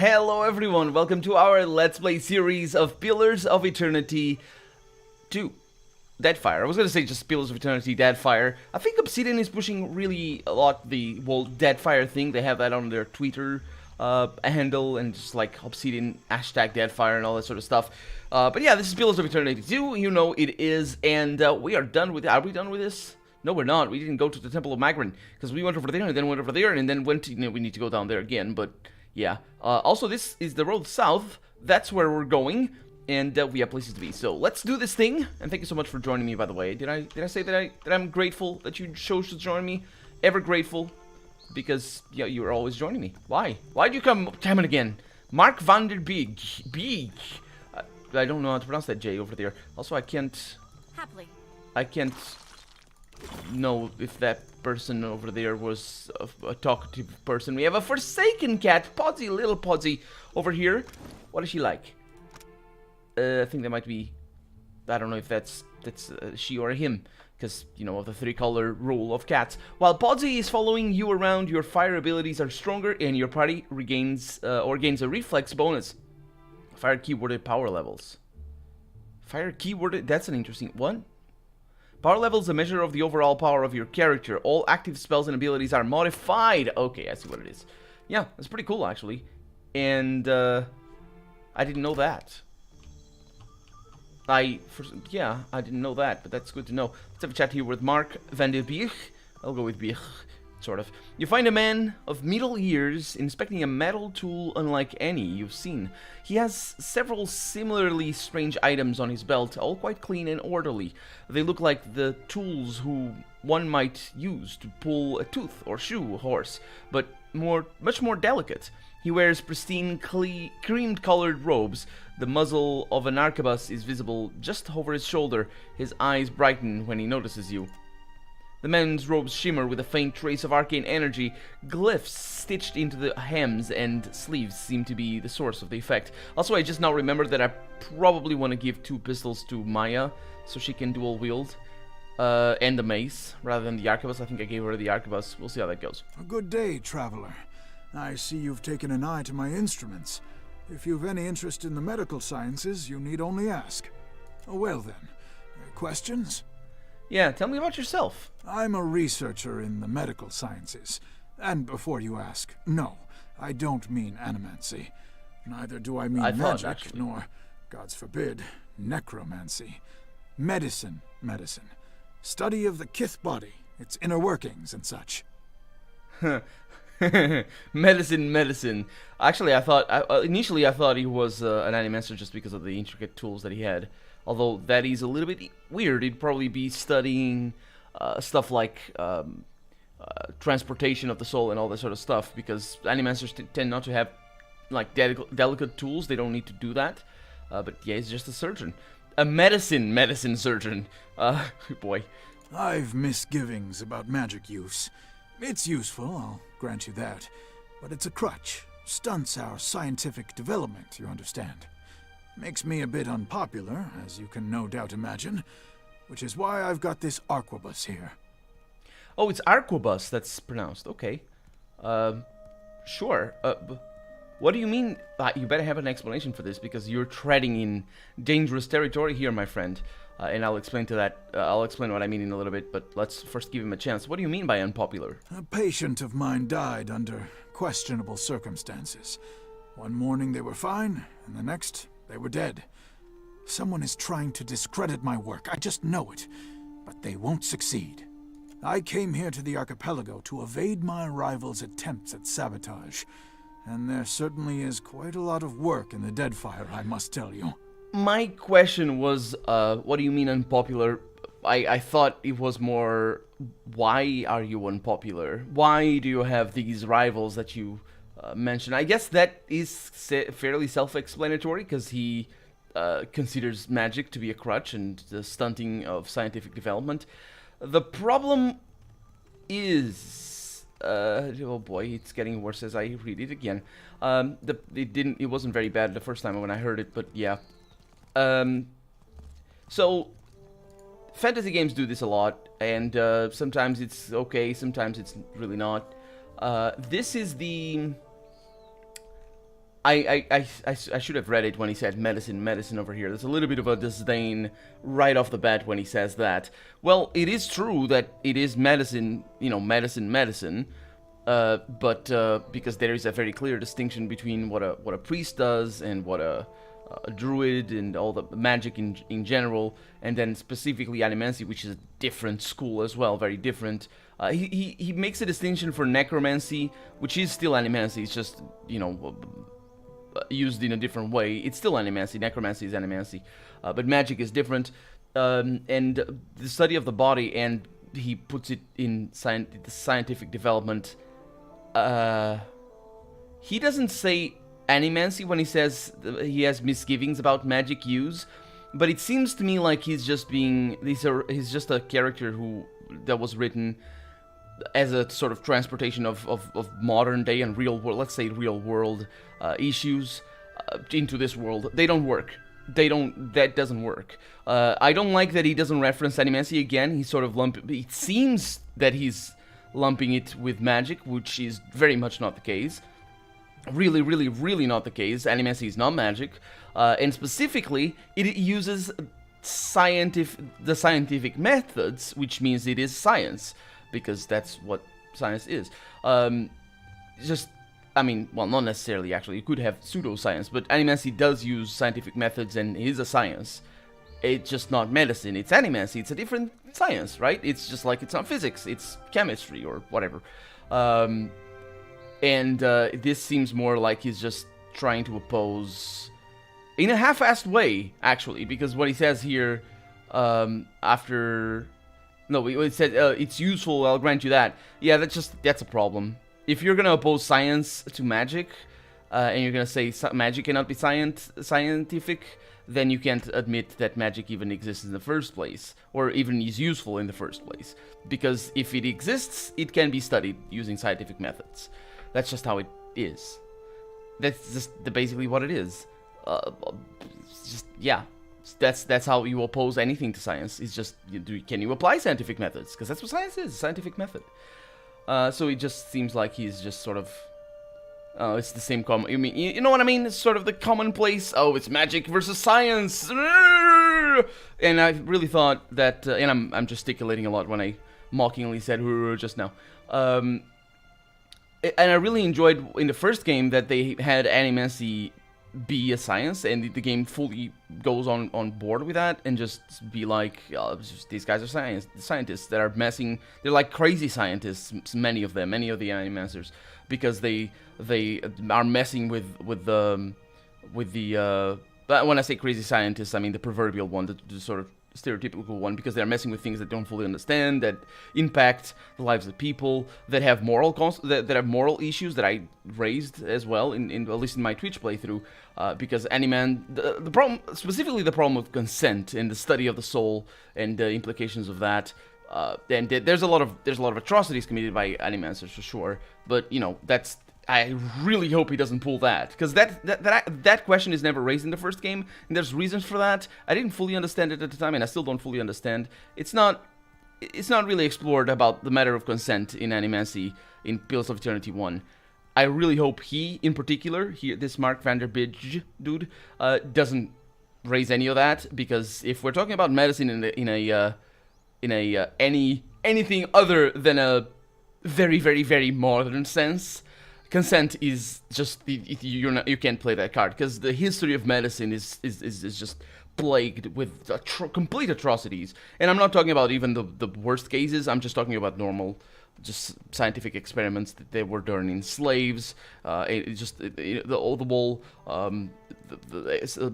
Hello everyone, welcome to our Let's Play series of Pillars of Eternity 2. Deadfire. I was gonna say just Pillars of Eternity Deadfire. I think Obsidian is pushing really a lot the whole Deadfire thing. They have that on their Twitter handle and just like Obsidian hashtag Deadfire and all that sort of stuff. But yeah, this is Pillars of Eternity 2. You know it is, and we are done with it. Are we done with this? No, we're not. We didn't go to the Temple of Magran because we went over there and then went over there and then went to, we need to go down there again, but yeah. Also, this is the road south. That's where we're going, and we have places to be. So let's do this thing. And thank you so much for joining me. By the way, did I say that I'm grateful that you chose to join me? Ever grateful, because yeah, you are always joining me. Why? Why'd you come and again? Mark van der Beek. I don't know how to pronounce that J over there. Also, I can't know if that person over there was a talkative person. We have a forsaken cat, Podsy, little Podsy, over here. What is she like? I think that might be, I don't know if that's she or him, because, you know, of the three-color rule of cats. While Podsy is following you around, your fire abilities are stronger, and your party gains a reflex bonus. Fire keyworded power levels. Fire keyworded, that's an interesting one. Power level is a measure of the overall power of your character. All active spells and abilities are modified. Okay, I see what it is. Yeah, that's pretty cool, actually. And, I didn't know that. I didn't know that, but that's good to know. Let's have a chat here with Mark van der Beek. I'll go with Beek, sort of. You find a man of middle years inspecting a metal tool unlike any you've seen. He has several similarly strange items on his belt, all quite clean and orderly. They look like the tools one might use to pull a tooth or shoe a horse, but much more delicate. He wears pristine, cream-colored robes. The muzzle of an arquebus is visible just over his shoulder. His eyes brighten when he notices you. The man's robes shimmer with a faint trace of arcane energy. Glyphs stitched into the hems and sleeves seem to be the source of the effect. Also, I just now remembered that I probably want to give 2 pistols to Maya so she can dual wield. And the mace, rather than the arquebus. I think I gave her the arquebus. We'll see how that goes. A good day, traveler. I see you've taken an eye to my instruments. If you've any interest in the medical sciences, you need only ask. Well then, questions? Yeah, tell me about yourself. I'm a researcher in the medical sciences. And before you ask, no, I don't mean animancy. Neither do I mean magic, nor, gods forbid, necromancy. Medicine. Study of the kith body, its inner workings and such. Medicine. Actually, initially I thought he was an animancer just because of the intricate tools that he had. Although that is a little bit weird. He'd probably be studying stuff like transportation of the soul and all that sort of stuff, because animancers tend not to have like delicate tools. They don't need to do that. But yeah, he's just a surgeon. A medicine surgeon. Boy. I've misgivings about magic use. It's useful, I'll grant you that. But it's a crutch. Stunts our scientific development, you understand. Makes me a bit unpopular, as you can no doubt imagine, which is why I've got this arquebus here. Oh, it's arquebus that's pronounced. Okay. Sure. What do you mean? You better have an explanation for this, because you're treading in dangerous territory here, my friend. And I'll explain to that. I'll explain what I mean in a little bit, but let's first give him a chance. What do you mean by unpopular? A patient of mine died under questionable circumstances. One morning they were fine, and the next they were dead. Someone is trying to discredit my work, I just know it, but they won't succeed. I came here to the archipelago to evade my rival's attempts at sabotage, and there certainly is quite a lot of work in the Deadfire, I must tell you. My question was, what do you mean unpopular? I thought it was more, why are you unpopular? Why do you have these rivals that you mentioned? I guess that is fairly self-explanatory, because he considers magic to be a crutch and the stunting of scientific development. The problem is, oh boy, it's getting worse as I read it again. It wasn't very bad the first time when I heard it, but yeah. So fantasy games do this a lot, and sometimes it's okay, sometimes it's really not. This is the I should have read it when he said medicine over here. There's a little bit of a disdain right off the bat when he says that. Well, it is true that it is medicine, medicine. But because there is a very clear distinction between what a priest does and what a druid and all the magic in general, and then specifically animancy, which is a different school as well, very different. He makes a distinction for necromancy, which is still animancy. It's just used in a different way. It's still animancy. Necromancy is animancy, but magic is different. And the study of the body, and he puts it in the scientific development. He doesn't say animancy when he says he has misgivings about magic use, but it seems to me like he's just a character that was written as a sort of transportation of modern day and real world, let's say real world issues into this world. They don't work. That doesn't work. I don't like that he doesn't reference animancy again. He sort of it seems that he's lumping it with magic, which is very much not the case. Really, really, really not the case. Animancy is not magic, and specifically, it uses the scientific methods, which means it is science, because that's what science is. Well, not necessarily, actually. You could have pseudoscience, but animancy does use scientific methods and is a science. It's just not medicine. It's animancy. It's a different science, right? It's just like it's not physics. It's chemistry or whatever. This seems more like he's just trying to oppose in a half-assed way, actually, because what he says here it said it's useful. I'll grant you that. Yeah, that's a problem. If you're gonna oppose science to magic, and you're gonna say magic cannot be scientific, then you can't admit that magic even exists in the first place, or even is useful in the first place. Because if it exists, it can be studied using scientific methods. That's just how it is. That's just basically what it is. That's how you oppose anything to science. It's just, can you apply scientific methods? Because that's what science is, a scientific method. So it just seems like he's just sort of... it's the same you know what I mean? It's sort of the commonplace, it's magic versus science! And I really thought that, and I'm gesticulating a lot when I mockingly said just now. And I really enjoyed in the first game that they had animancy be a science, and the game fully goes on board with that, and just be like, these guys are scientists that are messing. They're like crazy scientists, many of the animancers, because they are messing with the. But when I say crazy scientists, I mean the proverbial one, the sort of stereotypical one, because they're messing with things that don't fully understand, that impact the lives of people, that have that have moral issues that I raised as well in at least in my Twitch playthrough, because the problem, specifically the problem of consent and the study of the soul and the implications of that, and there's a lot of atrocities committed by animancers for sure, but that's. I really hope he doesn't pull that, because that question is never raised in the first game, and there's reasons for that. I didn't fully understand it at the time, and I still don't fully understand. It's not really explored about the matter of consent in Animancy in Pillars of Eternity 1. I really hope he, in particular, this Mark Vanderbidge dude, doesn't raise any of that, because if we're talking about medicine in anything other than a very, very, very modern sense, consent is just you can't play that card, because the history of medicine is just plagued with complete atrocities. And I'm not talking about even the worst cases. I'm just talking about normal, just scientific experiments that they were done in slaves. The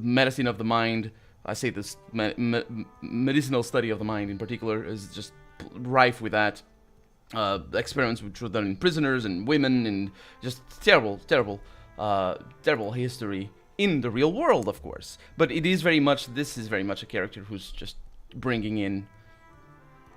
medicine of the mind. I say this medicinal study of the mind in particular is just rife with that. Experiments which were done in prisoners and women, and just terrible history in the real world, of course. But this is very much a character who's just bringing in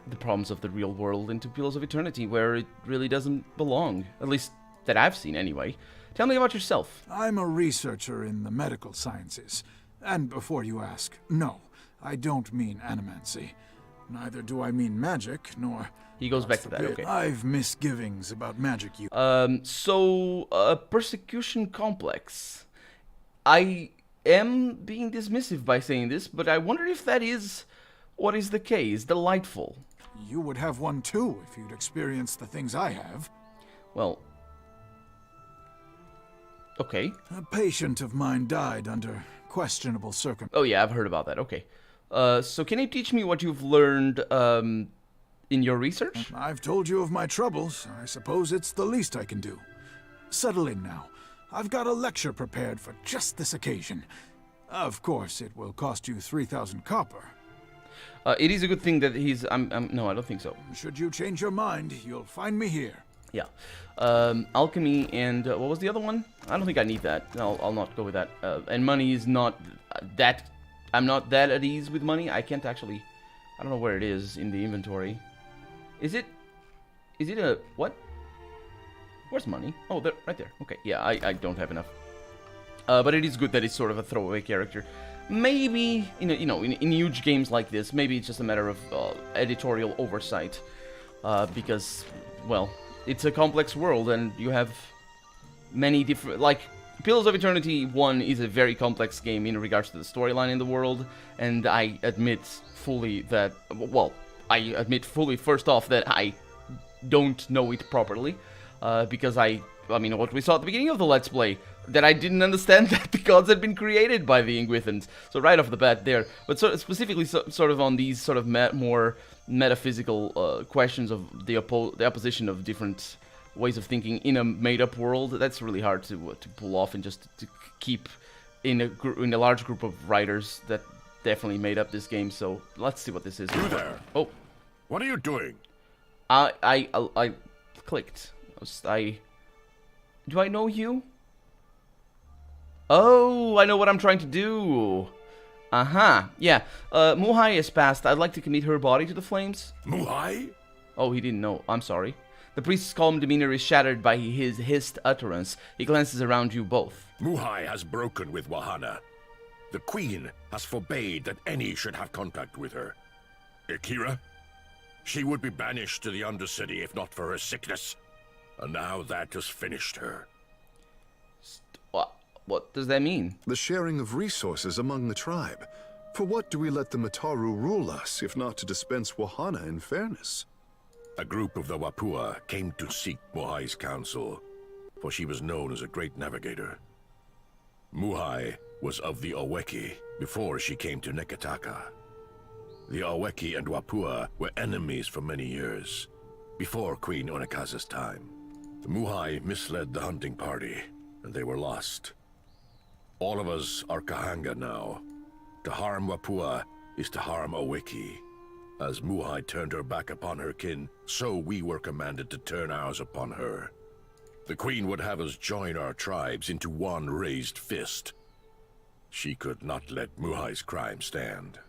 the problems of the real world into Pillars of Eternity, where it really doesn't belong, at least that I've seen anyway. Tell me about yourself. I'm a researcher in the medical sciences, and before you ask, no, I don't mean animancy. Neither do I mean magic, nor... He goes back to that, okay. I've misgivings about magic use. Persecution complex. I am being dismissive by saying this, but I wonder if that is what is the case. Delightful. You would have one too if you'd experienced the things I have. Well, okay. A patient of mine died under questionable circumstances. Oh yeah, I've heard about that. Okay. So can you teach me what you've learned in your research? I've told you of my troubles. I suppose it's the least I can do. Settle in now. I've got a lecture prepared for just this occasion. Of course, it will cost you 3,000 copper. It is a good thing that he's... no, I don't think so. Should you change your mind, you'll find me here. Yeah. Alchemy and... what was the other one? I don't think I need that. I'll not go with that. And money is not that... I'm not that at ease with money. I can't actually... I don't know where it is in the inventory. Is it a... what? Where's money? Oh, there, right there. Okay, yeah, I don't have enough. But it is good that it's sort of a throwaway character. Maybe, in huge games like this, maybe it's just a matter of editorial oversight. Because, well, it's a complex world and you have many different... Like, Pillars of Eternity 1 is a very complex game in regards to the storyline in the world. And I admit fully that... Well, I admit fully, first off, that I don't know it properly. Because I mean, what we saw at the beginning of the Let's Play, that I didn't understand that the gods had been created by the Ingwithans. So right off the bat there. But specifically sort of on these sort of more metaphysical questions of the opposition of different ways of thinking in a made-up world, that's really hard to pull off and just to keep in a large group of writers that definitely made up this game. So let's see what this is. You there? Oh. What are you doing? I clicked. Do I know you? Oh, I know what I'm trying to do. Yeah. Muhai has passed. I'd like to commit her body to the flames. Muhai? Oh, he didn't know. I'm sorry. The priest's calm demeanor is shattered by his hissed utterance. He glances around you both. Muhai has broken with Wahana. The queen has forbade that any should have contact with her. Akira? She would be banished to the Undercity if not for her sickness. And now that has finished her. What does that mean? The sharing of resources among the tribe. For what do we let the Mataru rule us, if not to dispense Wahana in fairness? A group of the Wapua came to seek Muhai's counsel, for she was known as a great navigator. Muhai was of the Oweki before she came to Nekataka. The Oweki and Wapua were enemies for many years, before Queen Onekaza's time. Muhai misled the hunting party, and they were lost. All of us are Kahanga now. To harm Wapua is to harm Oweki. As Muhai turned her back upon her kin, so we were commanded to turn ours upon her. The Queen would have us join our tribes into one raised fist. She could not let Muhai's crime stand.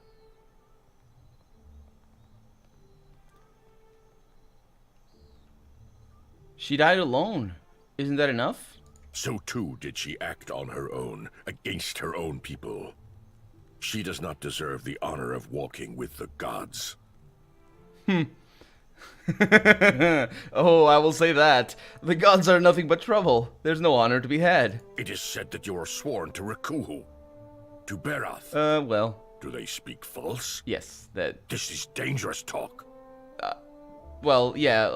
She died alone. Isn't that enough? So too did she act on her own, against her own people. She does not deserve the honor of walking with the gods. Oh, I will say that. The gods are nothing but trouble. There's no honor to be had. It is said that you are sworn to Rikuhu, to Berath. Well. Do they speak false? Yes, that... This is dangerous talk. Well, yeah,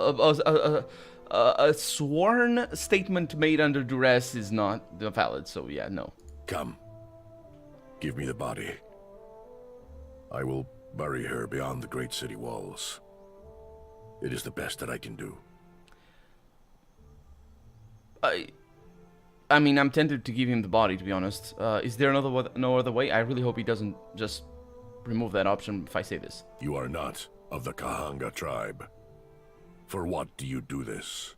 a sworn statement made under duress is not valid, so yeah, no. Come. Give me the body. I will bury her beyond the great city walls. It is the best that I can do. I mean, I'm tempted to give him the body, to be honest. Is there no other way? I really hope he doesn't just remove that option if I say this. You are not of the Kahanga tribe. For what do you do this?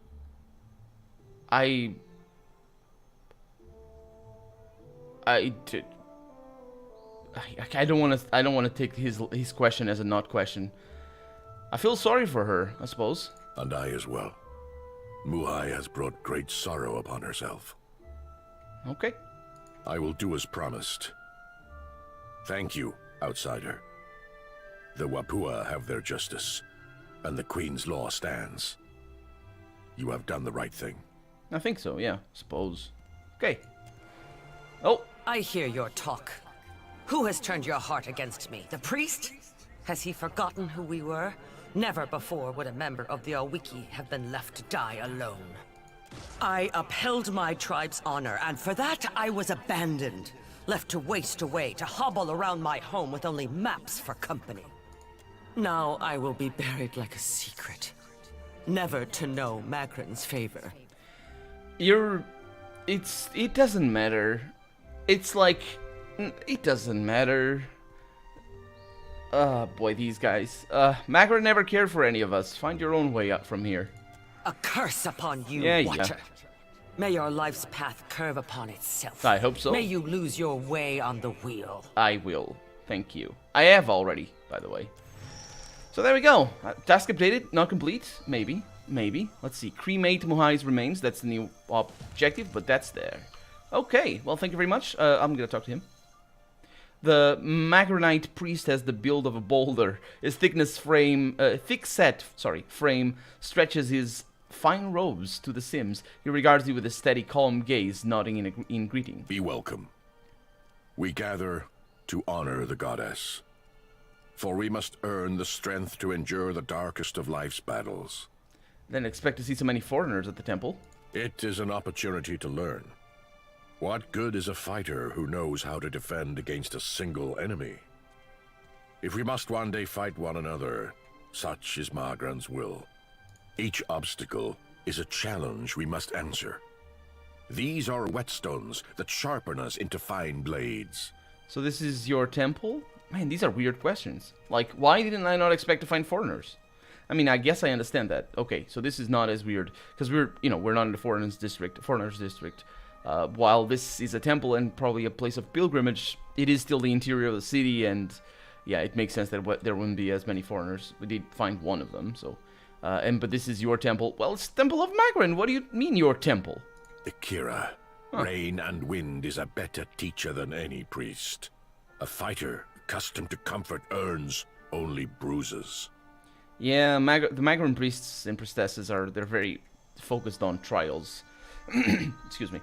I don't want to take his question as a not question. I feel sorry for her, I suppose. And I as well. Muhai has brought great sorrow upon herself. Okay. I will do as promised. Thank you, outsider. The Wapua have their justice, and the Queen's law stands. You have done the right thing. I think so, yeah, suppose. Okay. Oh, I hear your talk. Who has turned your heart against me? The priest? Has he forgotten who we were? Never before would a member of the Awiki have been left to die alone. I upheld my tribe's honor, and for that I was abandoned. Left to waste away, to hobble around my home with only maps for company. Now I will be buried like a secret. Never to know Magran's favor. It doesn't matter. It's like, it doesn't matter. Boy, these guys. Magran never cared for any of us. Find your own way up from here. A curse upon you, Yeah. Watcher. May your life's path curve upon itself. I hope so. May you lose your way on the wheel. I will. Thank you. I have already, by the way. So there we go. Task updated, not complete. Maybe. Let's see. Cremate Muhai's remains. That's the new objective, but that's there. Okay. Well, thank you very much. I'm gonna talk to him. The Magranite priest has the build of a boulder. His thick-set frame stretches his fine robes to the Sims. He regards you with a steady, calm gaze, nodding in greeting. Be welcome. We gather to honor the goddess, for we must earn the strength to endure the darkest of life's battles. Didn't expect to see so many foreigners at the temple. It is an opportunity to learn. What good is a fighter who knows how to defend against a single enemy? If we must one day fight one another, such is Magran's will. Each obstacle is a challenge we must answer. These are whetstones that sharpen us into fine blades. So this is your temple? Man, these are weird questions. Like, why didn't I not expect to find foreigners? I mean, I guess I understand that. Okay, so this is not as weird because we're not in the foreigners district. While this is a temple and probably a place of pilgrimage, it is still the interior of the city, and yeah, it makes sense that there wouldn't be as many foreigners. We did find one of them, so. But this is your temple. Well, it's Temple of Magran. What do you mean your temple? Akira, rain and wind is a better teacher than any priest. A fighter accustomed to comfort earns only bruises. Yeah, the Magran priests and priestesses they're very focused on trials. Excuse me.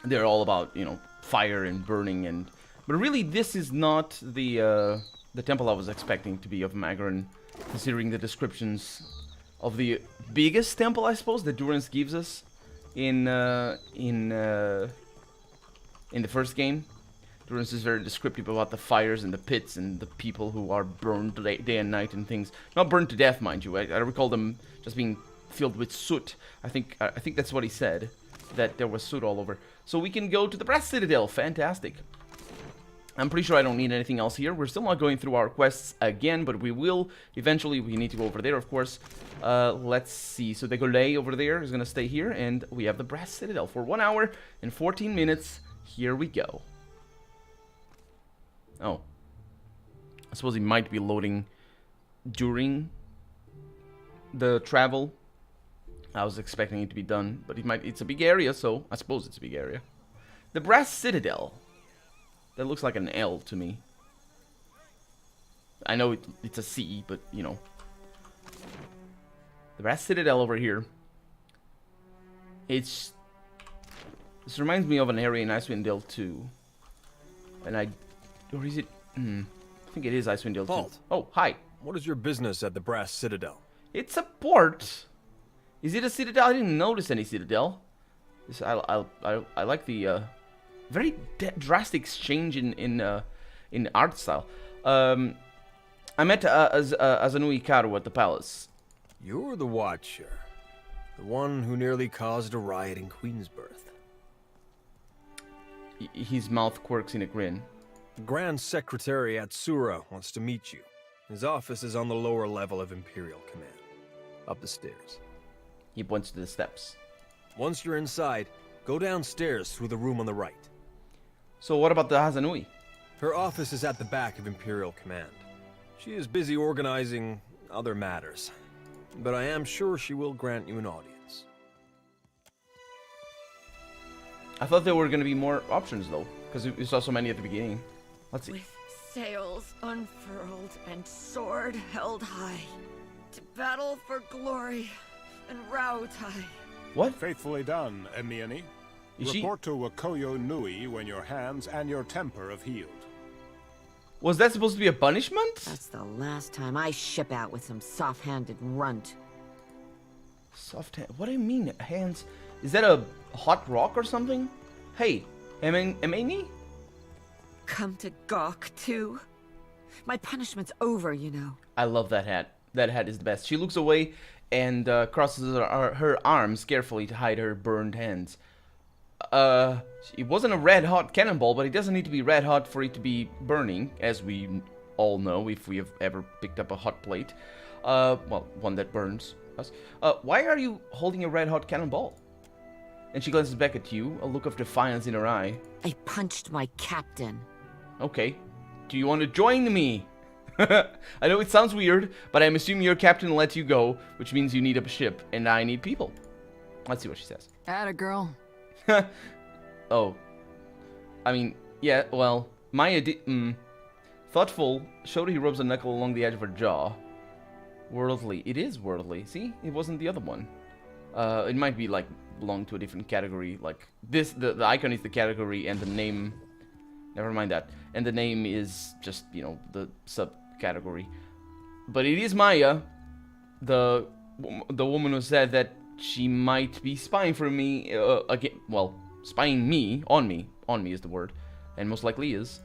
They're all about, fire and burning but really this is not the temple I was expecting to be of Magran, considering the descriptions of the biggest temple, I suppose, that Durance gives us in the first game. Durance is very descriptive about the fires and the pits and the people who are burned day and night and things. Not burned to death, mind you. I recall them just being filled with soot. I think that's what he said, that there was soot all over. So we can go to the Brass Citadel. Fantastic. I'm pretty sure I don't need anything else here. We're still not going through our quests again, but we will. Eventually, we need to go over there, of course. Let's see. So the Golay over there is going to stay here, and we have the Brass Citadel for 1 hour and 14 minutes. Here we go. Oh. I suppose he might be loading during the travel. I was expecting it to be done, but it's a big area, so I suppose it's a big area. The Brass Citadel. That looks like an L to me. I know it's a C, but, The Brass Citadel over here. This reminds me of an area in Icewind Dale 2. Or is it? I think it is Icewind Dale 2. Halt. Oh, hi. What is your business at the Brass Citadel? It's a port. Is it a citadel? I didn't notice any citadel. I like the very drastic change in art style. I met Azanui Karu at the palace. You're the Watcher. The one who nearly caused a riot in Queensbirth. His mouth quirks in a grin. The Grand Secretary at Sura wants to meet you. His office is on the lower level of Imperial Command. Up the stairs. He points to the steps. Once you're inside, go downstairs through the room on the right. So what about the Hazanui? Her office is at the back of Imperial Command. She is busy organizing other matters, but I am sure she will grant you an audience. I thought there were going to be more options, though, because we saw so many at the beginning. Let's see. With sails unfurled and sword held high, to battle for glory and Rautai. What? Faithfully done, Emiani. Is she... Report to Wakoyo Nui when your hands and your temper have healed. Was that supposed to be a punishment? That's the last time I ship out with some soft-handed runt. Soft hand... What do you mean, hands? Is that a hot rock or something? Hey, Emeni? Come to gawk, too? My punishment's over, you know. I love that hat. That hat is the best. She looks away and crosses her arms carefully to hide her burned hands. It wasn't a red-hot cannonball, but it doesn't need to be red-hot for it to be burning, as we all know if we have ever picked up a hot plate. Well, one that burns us. Why are you holding a red-hot cannonball? And she glances back at you, a look of defiance in her eye. I punched my captain. Okay. Do you want to join me? I know it sounds weird, but I'm assuming your captain let you go, which means you need a ship, and I need people. Let's see what she says. Atta girl. Oh. I mean, yeah, well, Maya did... Thoughtful, showed he rubs a knuckle along the edge of her jaw. Worldly. It is worldly. See? It wasn't the other one. It might be, like, belong to a different category. Like, this, the icon is the category, and the name... Never mind that. And the name is just, you know, the subcategory. But it is Maya, the woman who said that she might be spying for me, again, well, spying me, on me is the word, and most likely is.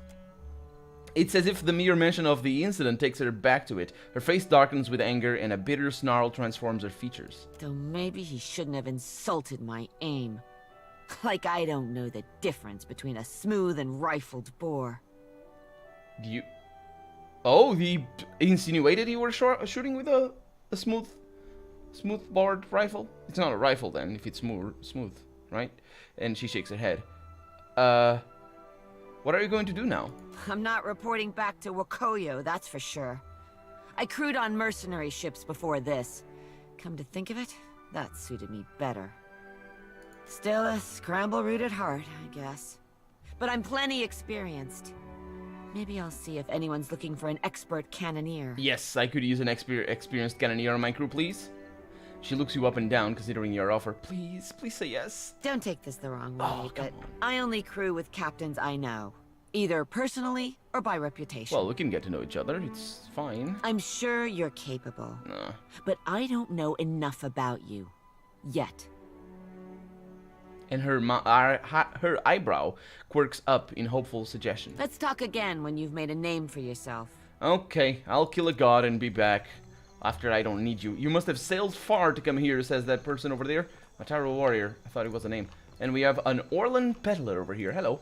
It's as if the mere mention of the incident takes her back to it. Her face darkens with anger, and a bitter snarl transforms her features. Though maybe he shouldn't have insulted my aim. Like I don't know the difference between a smooth and rifled bore. You... Oh, he insinuated you were shooting with a smooth bored rifle? It's not a rifle then, if it's smooth, right? And she shakes her head. What are you going to do now? I'm not reporting back to Wakoyo, that's for sure. I crewed on mercenary ships before this. Come to think of it, that suited me better. Still a scramble root at heart, I guess. But I'm plenty experienced. Maybe I'll see if anyone's looking for an expert cannoneer. Yes, I could use an experienced cannoneer on my crew, please. She looks you up and down, considering your offer. Please say yes. Don't take this the wrong way, Oh, come but on. I only crew with captains I know. Either personally or by reputation. Well, we can get to know each other. It's fine. I'm sure you're capable. Nah. But I don't know enough about you. Yet. And her eyebrow quirks up in hopeful suggestion. Let's talk again when you've made a name for yourself. Okay, I'll kill a god and be back. After I don't need you. You must have sailed far to come here, says that person over there. A Tyro warrior. I thought it was a name. And we have an Orlan peddler over here. Hello.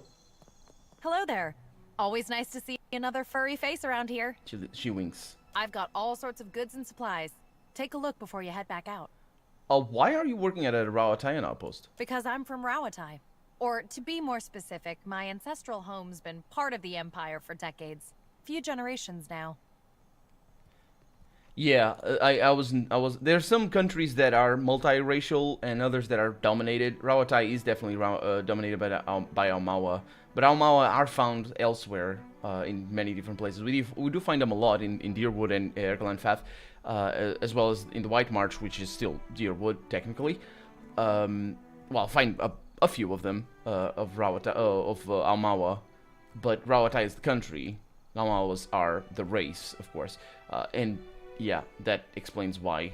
Hello there. Always nice to see another furry face around here. She winks. I've got all sorts of goods and supplies. Take a look before you head back out. Why are you working at a Rawatayan outpost? Because I'm from Rawatai. Or, to be more specific, my ancestral home's been part of the Empire for decades. Few generations now. Yeah, I was. There's some countries that are multiracial and others that are dominated. Rawatai is definitely dominated by Aumaua, but Aumaua are found elsewhere in many different places. We do find them a lot in Deerwood and Erkeland Fath, as well as in the White March, which is still Deerwood technically. Well, find a few of them of Aumaua, but Rawatai is the country. Aumawas are the race, of course, and yeah, that explains why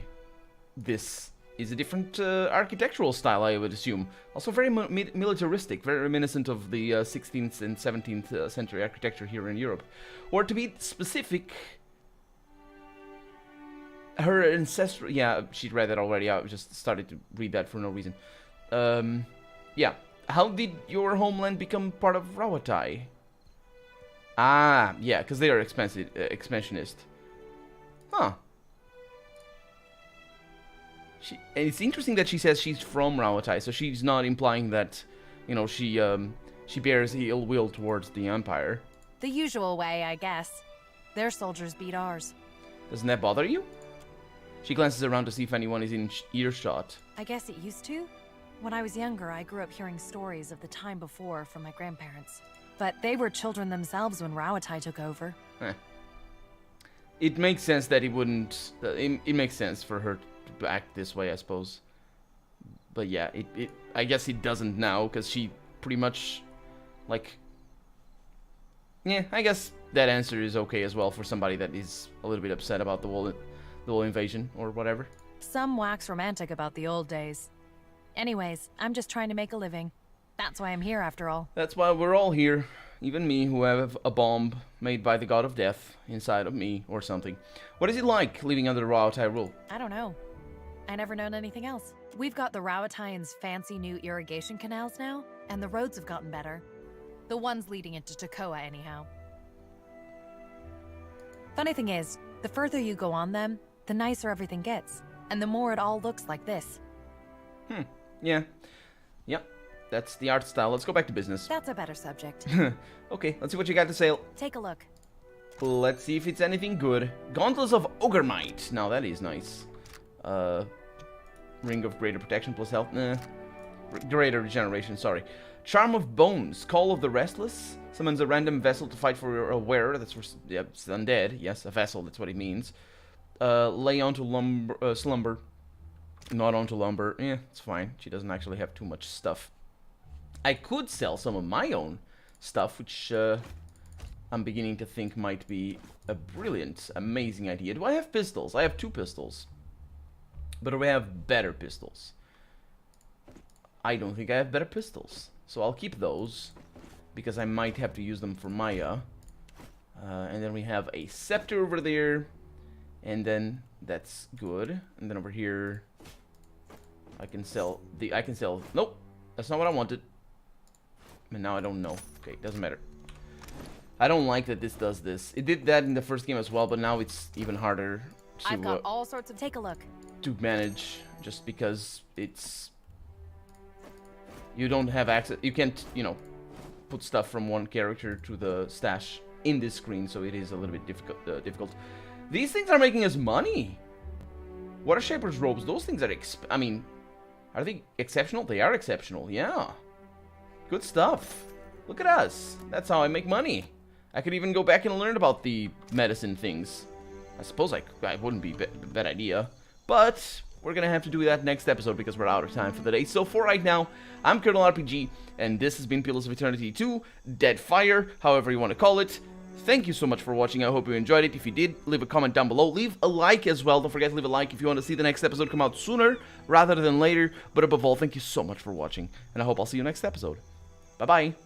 this is a different architectural style, I would assume. Also very militaristic, very reminiscent of the 16th and 17th century architecture here in Europe. Or to be specific, her ancestral... Yeah, she'd read that already. I just started to read that for no reason. Yeah. How did your homeland become part of Rawatai? Ah, yeah, because they are expansionist. Huh. And it's interesting that she says she's from Rawatai, so she's not implying that, you know, she bears ill will towards the Empire. The usual way, I guess. Their soldiers beat ours. Doesn't that bother you? She glances around to see if anyone is in earshot. I guess it used to. When I was younger, I grew up hearing stories of the time before from my grandparents. But they were children themselves when Rawatai took over. It makes sense that he wouldn't... it makes sense for her to act this way, I suppose. But yeah, I guess it doesn't now, because she pretty much, like... Yeah, I guess that answer is okay as well for somebody that is a little bit upset about the whole invasion, or whatever. Some wax romantic about the old days. Anyways, I'm just trying to make a living. That's why I'm here, after all. That's why we're all here. Even me, who have a bomb made by the god of death inside of me, or something. What is it like, living under the Rauatai rule? I don't know. I never known anything else. We've got the Rauataians' fancy new irrigation canals now, and the roads have gotten better. The ones leading into Tokoa, anyhow. Funny thing is, the further you go on them, the nicer everything gets, and the more it all looks like this. Yeah. Yep. That's the art style. Let's go back to business. That's a better subject. Okay, let's see what you got to sell. Take a look. Let's see if it's anything good. Gauntlets of Ogre Might. Now that is nice. Ring of Greater Protection plus health. Nah. Greater Regeneration, sorry. Charm of Bones. Call of the Restless. Summons a random vessel to fight for a wearer. That's for... Yeah, it's undead. Yes, a vessel. That's what it means. Lay onto slumber. Not onto lumber. Yeah, it's fine. She doesn't actually have too much stuff. I could sell some of my own stuff, which I'm beginning to think might be a brilliant, amazing idea. Do I have pistols? I have 2 pistols. But do I have better pistols? I don't think I have better pistols. So I'll keep those, because I might have to use them for Maya. And then we have a scepter over there. And then that's good. And then over here, I can sell nope, that's not what I wanted. And now I don't know. Okay, doesn't matter. I don't like that this does this. It did that in the first game as well, but now it's even harder to, I've got all sorts of... Take a look. To manage, just because it's... You don't have access... You can't, you know, put stuff from one character to the stash in this screen, so it is a little bit difficult. These things are making us money! Water Shaper's robes, those things are I mean, are they exceptional? They are exceptional, yeah. Good stuff. Look at us. That's how I make money. I could even go back and learn about the medicine things. I suppose I wouldn't be a bad idea. But we're gonna have to do that next episode because we're out of time for the day. So for right now, I'm Colonel RPG, and this has been Pillars of Eternity 2, Deadfire, however you want to call it. Thank you so much for watching. I hope you enjoyed it. If you did, leave a comment down below. Leave a like as well. Don't forget to leave a like if you want to see the next episode come out sooner rather than later. But above all, thank you so much for watching, and I hope I'll see you next episode. Bye-bye.